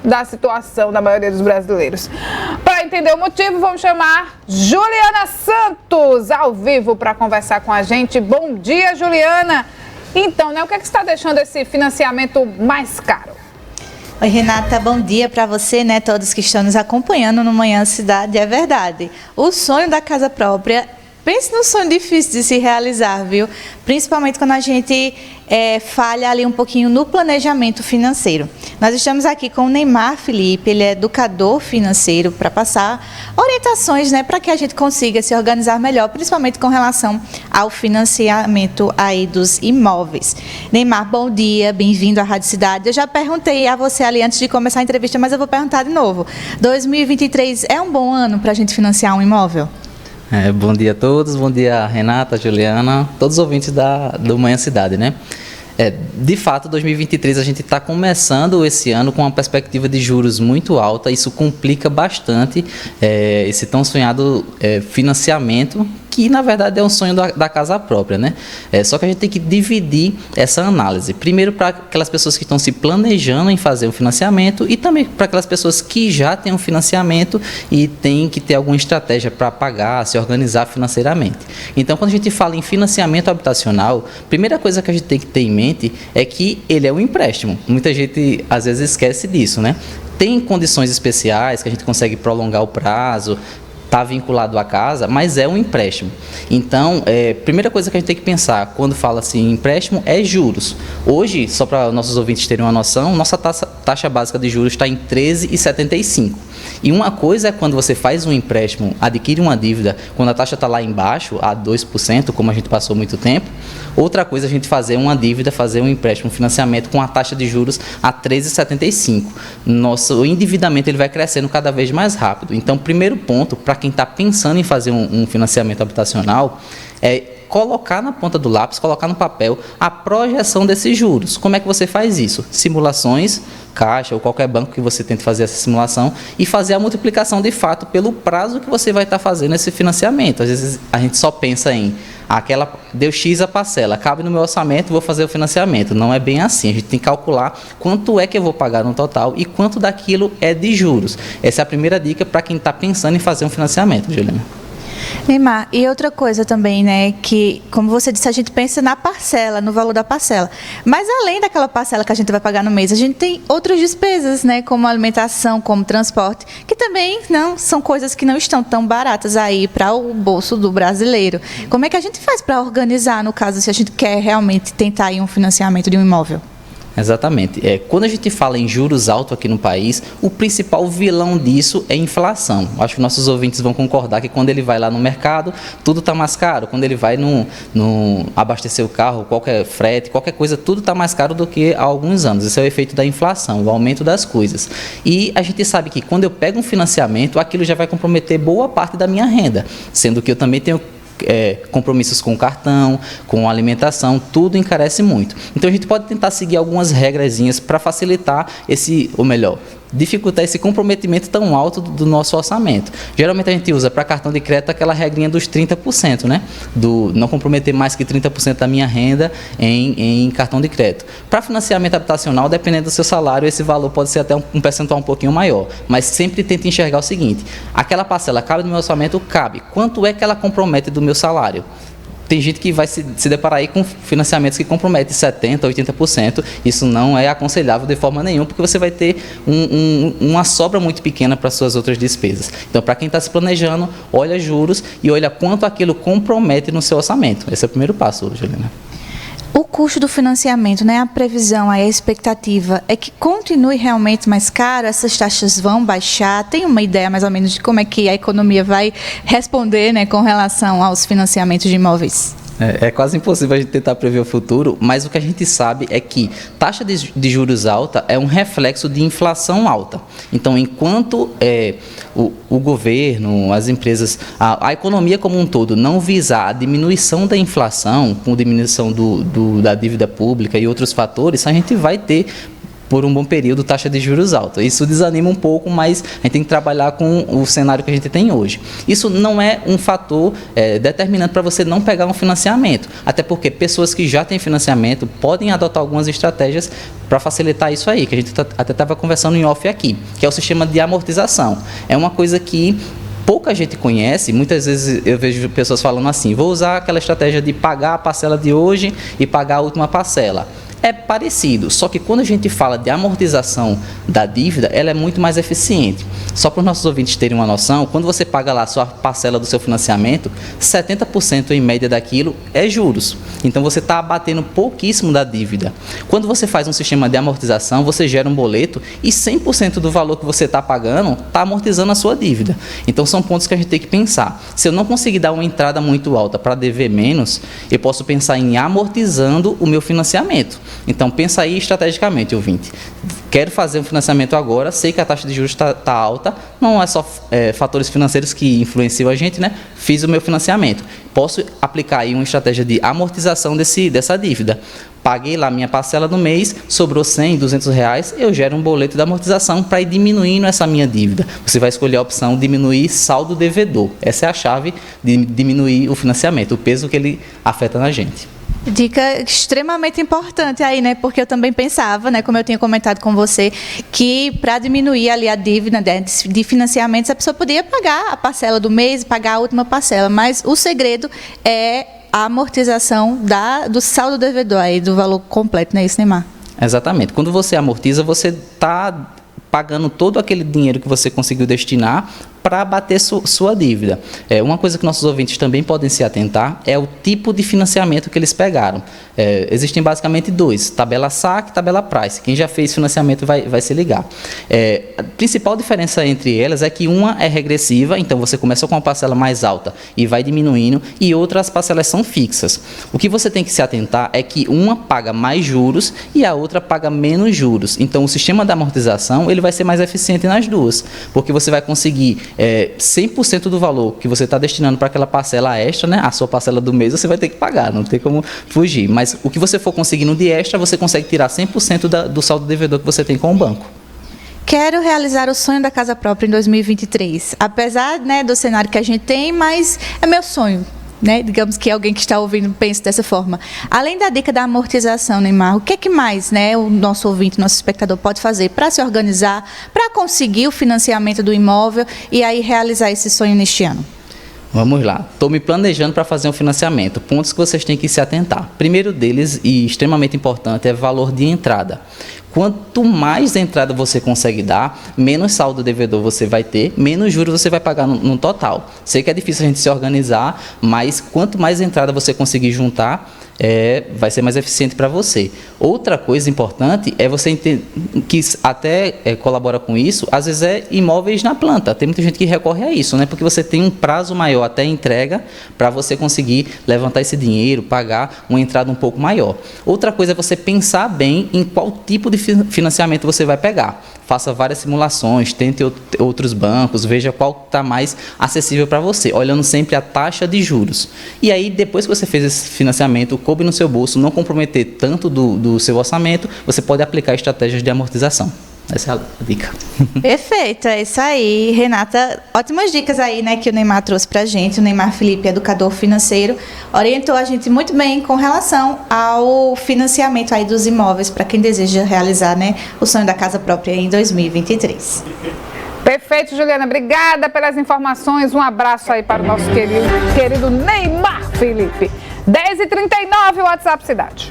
da situação da maioria dos brasileiros. Para entender o motivo, vamos chamar Juliana Santos ao vivo para conversar com a gente. Bom dia, Juliana. Então, o que é que está deixando esse financiamento mais caro? Oi, Renata, bom dia para você, todos que estão nos acompanhando no Manhã Cidade. É verdade, o sonho da casa própria, pense num sonho difícil de se realizar, viu? Principalmente quando a gente falha ali um pouquinho no planejamento financeiro. Nós estamos aqui com o Neymar Felipe, ele é educador financeiro, para passar orientações, para que a gente consiga se organizar melhor, principalmente com relação ao financiamento aí dos imóveis. Neymar, bom dia, bem-vindo à Rádio Cidade. Eu já perguntei a você ali antes de começar a entrevista, mas eu vou perguntar de novo. 2023 é um bom ano para a gente financiar um imóvel? Bom dia a todos, bom dia Renata, Juliana, todos os ouvintes do Manhã Cidade, de fato, 2023 a gente está começando esse ano com uma perspectiva de juros muito alta, isso complica bastante esse tão sonhado financiamento, que na verdade é um sonho da casa própria, só que a gente tem que dividir essa análise. Primeiro para aquelas pessoas que estão se planejando em fazer um financiamento e também para aquelas pessoas que já têm um financiamento e têm que ter alguma estratégia para pagar, se organizar financeiramente. Então, quando a gente fala em financiamento habitacional, a primeira coisa que a gente tem que ter em mente é que ele é um empréstimo. Muita gente às vezes esquece disso, Tem condições especiais que a gente consegue prolongar o prazo, está vinculado à casa, mas é um empréstimo. Então, primeira coisa que a gente tem que pensar quando fala assim empréstimo é juros. Hoje, só para nossos ouvintes terem uma noção, nossa taxa básica de juros está em 13,75. E uma coisa é quando você faz um empréstimo, adquire uma dívida, quando a taxa está lá embaixo, a 2%, como a gente passou muito tempo. Outra coisa é a gente fazer uma dívida, fazer um empréstimo, um financiamento com a taxa de juros a 13,75. Nosso endividamento ele vai crescendo cada vez mais rápido. Então, primeiro ponto, para quem está pensando em fazer um financiamento habitacional, é colocar na ponta do lápis, colocar no papel a projeção desses juros. Como é que você faz isso? Simulações, Caixa ou qualquer banco que você tente fazer essa simulação e fazer a multiplicação de fato pelo prazo que você vai estar fazendo esse financiamento. Às vezes a gente só pensa em deu X a parcela, cabe no meu orçamento, vou fazer o financiamento. Não é bem assim, a gente tem que calcular quanto é que eu vou pagar no total e quanto daquilo é de juros. Essa é a primeira dica para quem está pensando em fazer um financiamento, Juliana. Neymar, e outra coisa também, que, como você disse, a gente pensa na parcela, no valor da parcela. Mas além daquela parcela que a gente vai pagar no mês, a gente tem outras despesas, como alimentação, como transporte, que também não são coisas que não estão tão baratas aí para o bolso do brasileiro. Como é que a gente faz para organizar, no caso, se a gente quer realmente tentar aí um financiamento de um imóvel? Exatamente. Quando a gente fala em juros altos aqui no país, o principal vilão disso é a inflação. Acho que nossos ouvintes vão concordar que quando ele vai lá no mercado, tudo está mais caro. Quando ele vai no abastecer o carro, qualquer frete, qualquer coisa, tudo está mais caro do que há alguns anos. Esse é o efeito da inflação, o aumento das coisas. E a gente sabe que quando eu pego um financiamento, aquilo já vai comprometer boa parte da minha renda, sendo que eu também tenho compromissos com cartão, com alimentação, tudo encarece muito. Então a gente pode tentar seguir algumas regrazinhas para facilitar dificultar esse comprometimento tão alto do nosso orçamento. Geralmente a gente usa para cartão de crédito aquela regrinha dos 30%, do não comprometer mais que 30% da minha renda em cartão de crédito. Para financiamento habitacional, dependendo do seu salário, esse valor pode ser até um percentual um pouquinho maior, mas sempre tenta enxergar o seguinte: aquela parcela cabe no meu orçamento? Cabe. Quanto é que ela compromete do meu salário? Tem gente que vai se deparar aí com financiamentos que comprometem 70%, 80%. Isso não é aconselhável de forma nenhuma, porque você vai ter uma sobra muito pequena para suas outras despesas. Então, para quem está se planejando, olha juros e olha quanto aquilo compromete no seu orçamento. Esse é o primeiro passo, Juliana. O custo do financiamento, a previsão, a expectativa é que continue realmente mais caro, essas taxas vão baixar? Tem uma ideia mais ou menos de como é que a economia vai responder, com relação aos financiamentos de imóveis? É quase impossível a gente tentar prever o futuro, mas o que a gente sabe é que taxa de juros alta é um reflexo de inflação alta. Então, enquanto o governo, as empresas, a economia como um todo não visar a diminuição da inflação, com diminuição da dívida pública e outros fatores, a gente vai ter por um bom período, taxa de juros alta. Isso desanima um pouco, mas a gente tem que trabalhar com o cenário que a gente tem hoje. Isso não é um fator determinante para você não pegar um financiamento, até porque pessoas que já têm financiamento podem adotar algumas estratégias para facilitar isso aí, que a gente até estava conversando em off aqui, que é o sistema de amortização. É uma coisa que pouca gente conhece. Muitas vezes eu vejo pessoas falando assim: vou usar aquela estratégia de pagar a parcela de hoje e pagar a última parcela. É parecido, só que quando a gente fala de amortização da dívida, ela é muito mais eficiente. Só para os nossos ouvintes terem uma noção, quando você paga lá a sua parcela do seu financiamento, 70% em média daquilo é juros. Então você está abatendo pouquíssimo da dívida. Quando você faz um sistema de amortização, você gera um boleto e 100% do valor que você está pagando está amortizando a sua dívida. Então são pontos que a gente tem que pensar. Se eu não conseguir dar uma entrada muito alta para dever menos, eu posso pensar em amortizando o meu financiamento. Então, pensa aí estrategicamente, ouvinte. Quero fazer um financiamento agora, sei que a taxa de juros está alta, não é só fatores financeiros que influenciam a gente, né? Fiz o meu financiamento. Posso aplicar aí uma estratégia de amortização dessa dívida. Paguei lá minha parcela do mês, sobrou 100, 200 reais, eu gero um boleto de amortização para ir diminuindo essa minha dívida. Você vai escolher a opção diminuir saldo devedor. Essa é a chave de diminuir o financiamento, o peso que ele afeta na gente. Dica extremamente importante aí, né? Porque eu também pensava, né, como eu tinha comentado com você, que para diminuir ali a dívida, né, de financiamentos, a pessoa podia pagar a parcela do mês, pagar a última parcela, mas o segredo é a amortização do saldo devedor aí, do valor completo, não é isso, Neymar? Exatamente. Quando você amortiza, você está pagando todo aquele dinheiro que você conseguiu destinar para abater sua dívida. Uma coisa que nossos ouvintes também podem se atentar é o tipo de financiamento que eles pegaram. Existem basicamente dois: tabela saque e tabela price. Quem já fez financiamento vai se ligar. A principal diferença entre elas é que uma é regressiva, então você começa com uma parcela mais alta e vai diminuindo, e outras parcelas são fixas. O que você tem que se atentar é que uma paga mais juros e a outra paga menos juros. Então o sistema de amortização ele vai ser mais eficiente nas duas, porque você vai conseguir 100% do valor que você está destinando para aquela parcela extra, né? A sua parcela do mês você vai ter que pagar, não tem como fugir. Mas o que você for conseguindo de extra, você consegue tirar 100% do saldo devedor que você tem com o banco. Quero realizar o sonho da casa própria em 2023. Apesar, né, do cenário que a gente tem, mas é meu sonho. Né? Digamos que alguém que está ouvindo pense dessa forma. Além da dica da amortização, Neymar, o que é que mais, né, o nosso ouvinte, nosso espectador pode fazer para se organizar, para conseguir o financiamento do imóvel e aí realizar esse sonho neste ano? Vamos lá. Estou me planejando para fazer um financiamento. Pontos que vocês têm que se atentar. Primeiro deles, e extremamente importante, é valor de entrada. Quanto mais entrada você consegue dar, menos saldo devedor você vai ter, menos juros você vai pagar no total. Sei que é difícil a gente se organizar, mas quanto mais entrada você conseguir juntar, vai ser mais eficiente para você. Outra coisa importante é você entender que até colabora com isso, às vezes é imóveis na planta. Tem muita gente que recorre a isso, né? Porque você tem um prazo maior até a entrega para você conseguir levantar esse dinheiro, pagar uma entrada um pouco maior. Outra coisa é você pensar bem em qual tipo de financiamento você vai pegar. Faça várias simulações, tente outros bancos, veja qual está mais acessível para você, olhando sempre a taxa de juros. E aí, depois que você fez esse financiamento, coube no seu bolso, não comprometer tanto do seu orçamento, você pode aplicar estratégias de amortização. Essa é a dica. Perfeito, é isso aí, Renata. Ótimas dicas aí, né, que o Neymar trouxe pra gente. O Neymar Felipe, educador financeiro, orientou a gente muito bem com relação ao financiamento aí dos imóveis para quem deseja realizar, né, o sonho da casa própria em 2023. Perfeito, Juliana. Obrigada pelas informações. Um abraço aí para o nosso querido Neymar Felipe. 10h39, WhatsApp Cidade.